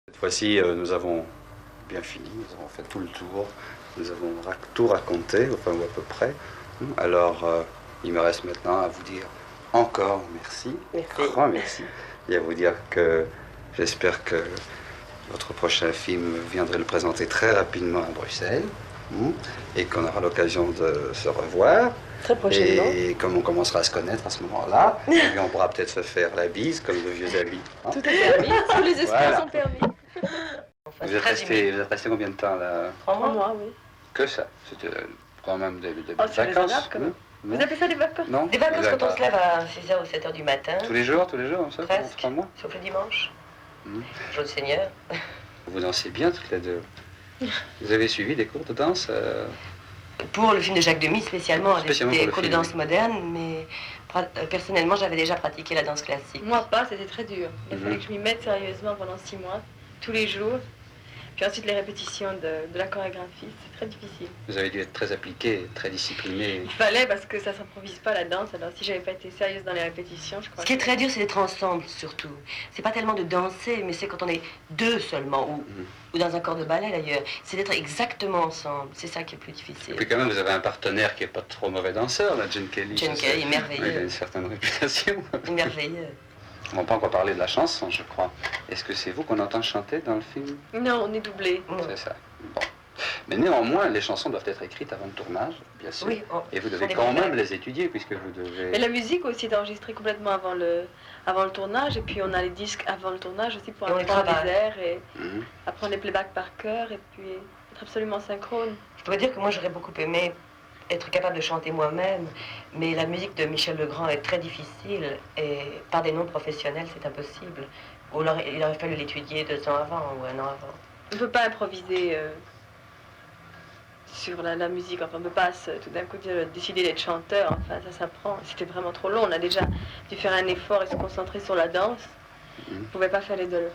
Cette fois-ci, nous avons bien fini, nous avons fait tout le tour, nous avons tout raconté, enfin ou à peu près. Alors, il me reste maintenant à vous dire encore merci, grand merci, et à vous dire que j'espère que votre prochain film viendrez le présenter très rapidement à Bruxelles, et qu'on aura l'occasion de se revoir. Très prochainement. Et comme on commencera à se connaître à ce moment-là, on pourra peut-être se faire la bise comme de vieux amis. Hein. Tout est permis, tous les espoirs sont permis. Vous êtes resté combien de temps là? 3 mois, oui. Que ça? C'était quand même des vacances. Quand même. Vous appelez ça des vacances? Non. Des vacances quand on se lève à 6h ou 7h du matin. Tous les jours, comme ça? Presque. 3 mois? Sauf le dimanche. Jour du Seigneur. Vous dansez bien toutes les deux. Vous avez suivi des cours de danse Pour le film de Jacques Demy, spécialement des cours de danse oui. moderne, mais personnellement, j'avais déjà pratiqué la danse classique. Moi pas, c'était très dur. Il fallait que je m'y mette sérieusement pendant 6 mois, tous les jours. Puis ensuite les répétitions de la chorégraphie, c'est très difficile. Vous avez dû être très appliqué, très discipliné. Il fallait parce que ça s'improvise pas la danse, alors si j'avais pas été sérieuse dans les répétitions, je crois. Ce qui est très dur, c'est d'être ensemble surtout. C'est pas tellement de danser, mais c'est quand on est deux seulement, ou dans un corps de ballet d'ailleurs. C'est d'être exactement ensemble, c'est ça qui est plus difficile. Et puis quand même, vous avez un partenaire qui est pas trop mauvais danseur, là, Gene Kelly. Gene Kelly, merveilleux. Il a une certaine réputation. Merveilleux. On n'a pas encore parlé de la chanson, je crois. Est-ce que c'est vous qu'on entend chanter dans le film? Non, on est doublés. C'est ça. Bon. Mais néanmoins, les chansons doivent être écrites avant le tournage, bien sûr. Oui, et vous devez quand même les étudier, puisque vous devez... Et la musique aussi est enregistrée complètement avant le tournage, et puis on a les disques avant le tournage aussi pour apprendre les airs, et apprendre les playbacks par cœur, et puis être absolument synchrone. Je dois dire que moi j'aurais beaucoup aimé être capable de chanter moi-même, mais la musique de Michel Legrand est très difficile, et par des noms professionnels c'est impossible. Ou alors il aurait fallu l'étudier 2 ans avant, ou 1 an avant. On ne peut pas improviser sur la musique, enfin on ne peut pas tout d'un coup décider d'être chanteur, enfin ça s'apprend. C'était vraiment trop long, on a déjà dû faire un effort et se concentrer sur la danse. On ne pouvait pas faire les deux.